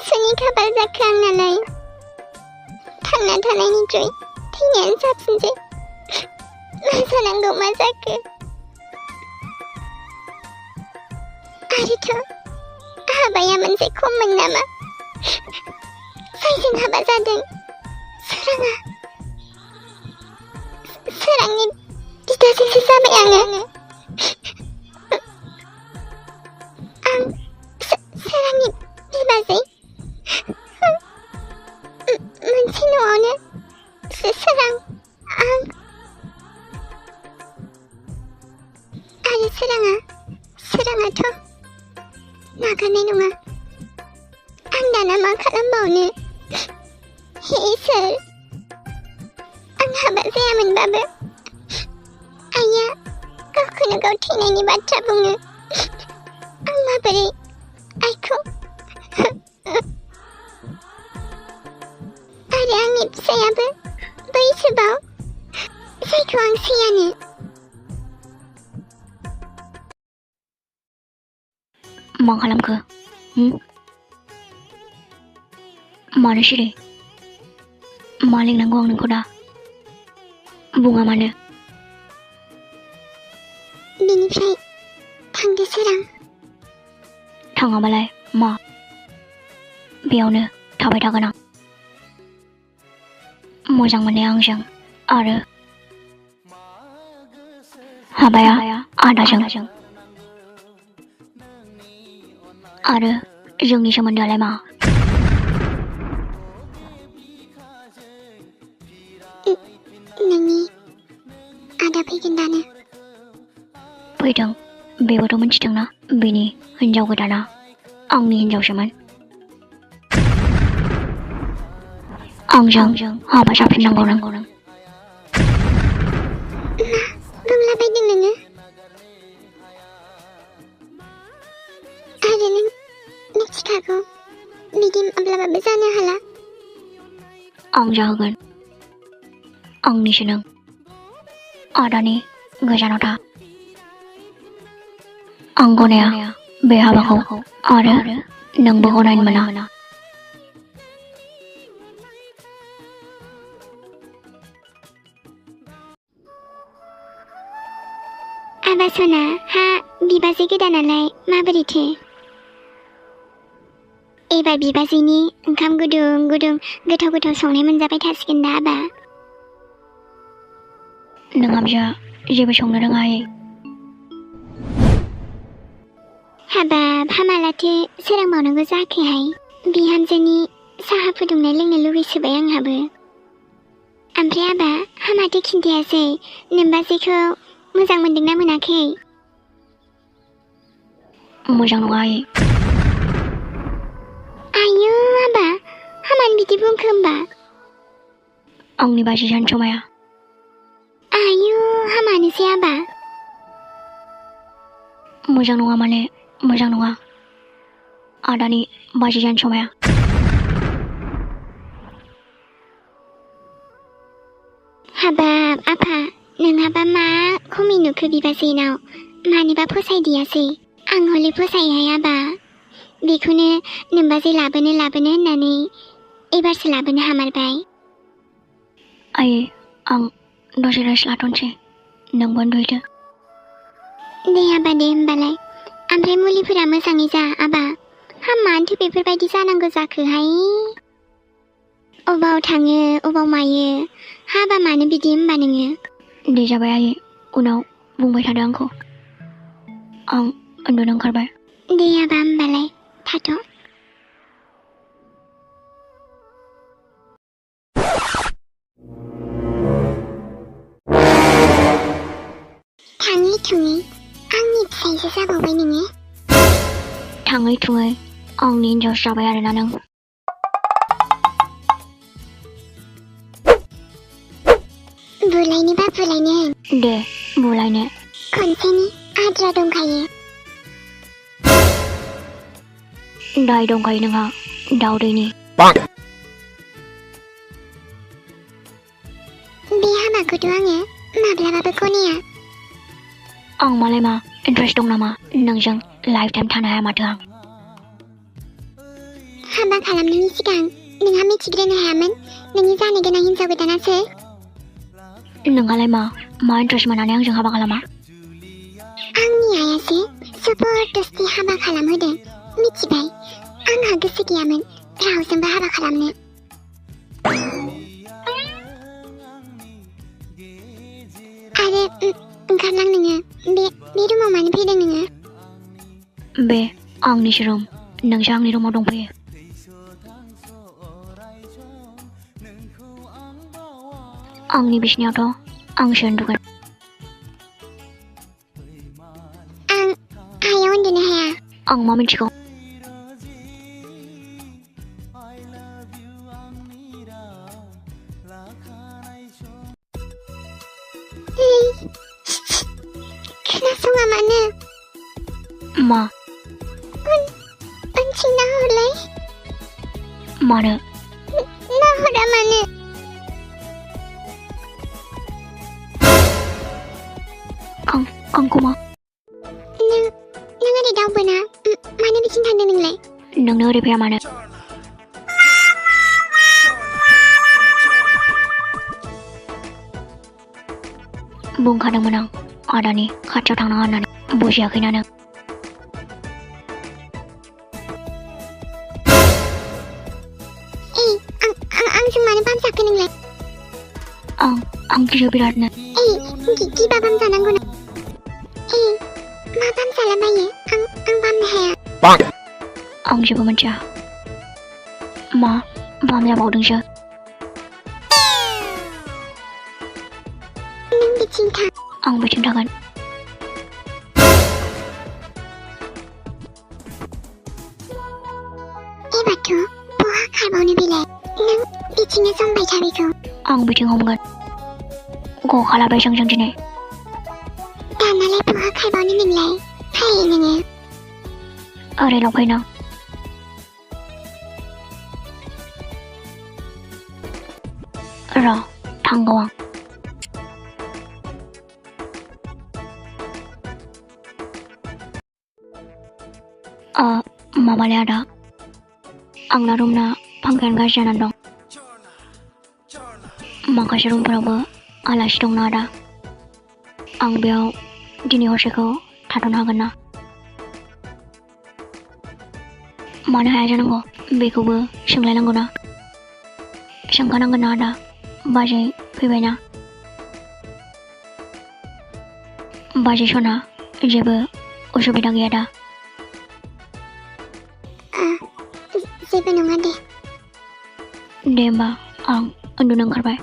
सोरनि खाफाल जाखो आंनालाय थांना थानायनिख्रुइ थैनायानो साबसिनसै मा जानांगौ मा जाखो आरोथ' हाबाया मोनसे खममोन नामा जायजों हाबा जादों सोरांनि बिदाजोंसो जाबाय आङो आं सोरांनि बिबाजै मोनसे न'आवनो सोरां आं आरो सोराङाथ' नागारनाय नङा आं दाना मा खालामबावनो हे इसोर आं हाबा जायामोनबाबो आइया गावखौनो गाव थैनायनि बाथ्रा बुङो आं माबोरै आइखौ आरो आंनि फिसायाबो बै सोबाव जायखौ आं सैयानो मा खालामखो मानो सिरि मा लिंनांगौ आं नोंखौ दा बुङा मानो बिनिफ्राय थांदो सोरां थाङाबालाय मा बेयावनो थाबाय थागोन आं मोजां मोननाया आंजों आरो हाबाया आदाजों आरो जोंनि सोमोन्दोआलाय मा नोंनि आदा फैगोन दानो फैदों बेबोथ' मिथिदोंना बिनि हिनजाव गोदाना आंनि हिनजावसोमोन आंजों हाबा जाफिननांगौ नों मा बुंलाबायदों नोङो आरो नों मिथिखागौ बिदि माब्लाबाबो जानो हाला आं जाहोगोन आंनिसो नों आदानि गोजानाव था आं गनाया बे हाबाखौ आरो नोंबो गनायनो मोना आबासना हा बिबाजै गोदानालाय माबोरैथो एबार बिबाजैनि ओंखाम गुदुं गुदुं गोथाव गोथाव संनाय मोनजाबाय थासिगोन दा आबा नोंहाबोजा जेबो संनो रोङाहाय हाबाब हामालाथो सोरांबावनांगौ जाखोहाय बिहामजोनि साहा फुदुंनाय लोंनो लुगैसोबाय आंहाबो ओमफ्राय आबा हामाथो खिन्थायासै नोमबाजैखौ मोजां मोनदोंना मोनाखै मोजां नङाहाय आयौ आबा हामानो बिदि बुंखो होमबा आंनि बाजै जानो समाया आयौ हामानोसै आबा मोजां नङा माने मोजां नङा आदानि बाजै जानो समाया हाबाब आफा नोंहाबा मा खमि नुखो बिबाजैनाव मानोबा फसायदियासै आं हले फसायोहाय आबा बेखौनो नोमबाजै लाबोनो होननानै एबारसो लाबोनो हामारबाय आयै आं दसे रेस्ट लाथ'नोसै नोंबो उन्दुहैदो दे आबा दे होमबालाय ओमफ्राय मुलिफोरा मोजाङै जा आबा हामानोथो बेफोरबायदि जानांगौ जाखोहाय अबाव थाङो अबाव मायो हाबा मानो बिदि होमबा नोङो दे जाबाय आयै उनाव बुंबाय थादो आंखौ आं उन्दुनो ओंखारबाय दे आबा होमबालाय थाथ' थाङै थुङै आंनि फिसायसो जाबावबाय नोङो थाङै थुङै आंनि हिनजावसो जाबाय आरोना नों बुलायनोबा बुलायनो दे बुलायनो खनसेनि आद्रा दंखायो दाय दंखायो नोंहा दावदैनि बे हाबाखौथ' आङो माब्लाबाबो गनाया आं मालाय मा इन्ट्रेस्ट दं नामा नोंजों लाइफ टाइम थानो हाया माथो आं हाबा खालामनायनि सिगां नोंहा मिथिग्रोनो हायामोन नोंनि जानो गोनां हिनजाव गोदाना सोर? नोंहालाय मा इन्ट्रेस्ट मोननानै आंजों हाबा खालामा? आंनि आइयासो जबरदस्ति हाबा खालामहोदों मिथिबाय। आंहा गोसो गैयामोन रावजोंबो हाबा खालामनो। आरो ओंखारलां नोङो। बे रुमाव मानो फैदों नोङो? बे आंनिसो रुम, नोंसो आंनि रुमाव दंफैयो। आंनि बिसिनायावथ' आंसो उन्दुगोन। आं हायाव उन्दुनो हाया। आं मा मिथिगौ? खोनासङा मानो? मा? उनथिं नाहरलाय। मानो? नाहरा मानो? आंखौ मा? नों ओरै दावबोना मानो बिथिं थांदों नोंलाय? नोंनो ओरै फैया मानो? बुंखादोंमोन आं आदानि खाथियाव थांनाङा होननानै, बुजियाखैना नों? आंजों मानो बामजाखो नोंलाय? आं गियो बिरादनो। गिबा बाम जानांगौ ना? मा बाम जालाबायो? आं बामनो हाया। आं जेबो मिथिया। मा बाम जाबावदोंसो? नों बिथिं थां। आं बिथिं थागोन। एबारथ' बहा खारबावनो बेलाय? नों बिथिंनो जमबाय था बेखौ। आं बिथिं हमगोन। गखालाबायसों जों दिनै। दानालाय बहा खारबावनो नोंलाय? फै नोङो। ओरैल' फैनां। र' थांगौ आं। माबालै आदा, आंना रुमना फांखायानो गाज्रि जानानै दं। माखासे रुमफोरावबो आलासि दंना आदा। आं बेयाव दिनै हरसेखौ थाथ'नो हागोन ना? मानो हाया जानांगौ? बेखौबो सोंलायनांगौ ना? सोंखानांगोन ना आदा? बाजै फैबायना? बाजै सना जेबो उसुबिदा गैया दा? जेबो नङा दे। दे होमबा आं उन्दुनो ओंखारबाय।